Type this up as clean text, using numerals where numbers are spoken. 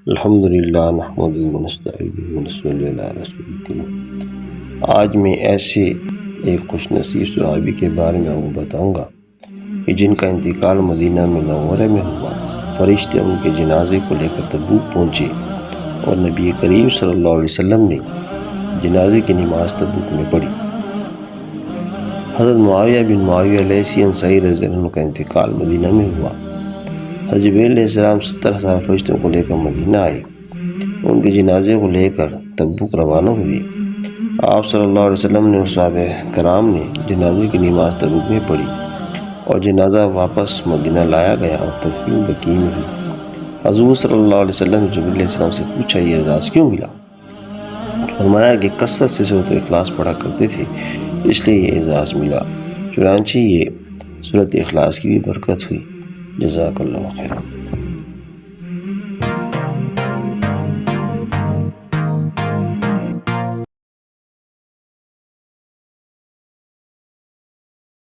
الحمدللہ نحمدہ ونستعینہ ونصلی علی رسول الکریم۔ آج میں ایسے ایک خوش نصیب صحابی کے بارے میں آپ کو بتاؤں گا کہ جن کا انتقال مدینہ منورہ میں ہوا۔ فرشتے ان کے جنازے کو لے کر تبوک پہنچے اور نبی کریم صلی اللہ علیہ وسلم نے جنازے کی نماز تبوک میں پڑھی۔ حضرت معاویہ بن معاویہ لیثی انصاری رضی اللہ عنہ کا انتقال مدینہ میں ہوا۔ حضرت جبریل علیہ السلام 70,000 فرشتوں کو لے کر مدینہ آئے، ان کے جنازے کو لے کر تبوک روانہ ہوئے۔ آپ صلی اللہ علیہ وسلم نے اور صحابہ کرام نے جنازے کی نماز تبوک میں پڑھی اور جنازہ واپس مدینہ لایا گیا اور تدفین بقیع میں ہوئی۔ حضور صلی اللہ علیہ وسلم نے جبریل علیہ السلام سے پوچھا یہ اعزاز کیوں ملا؟ فرمایا کہ کثرت سے سورۃ اخلاص پڑھا کرتے تھے اس لیے یہ اعزاز ملا۔ چنانچہ یہ سورۃ اخلاص کی بھی برکت ہوئی۔ جزاک اللہ خیر۔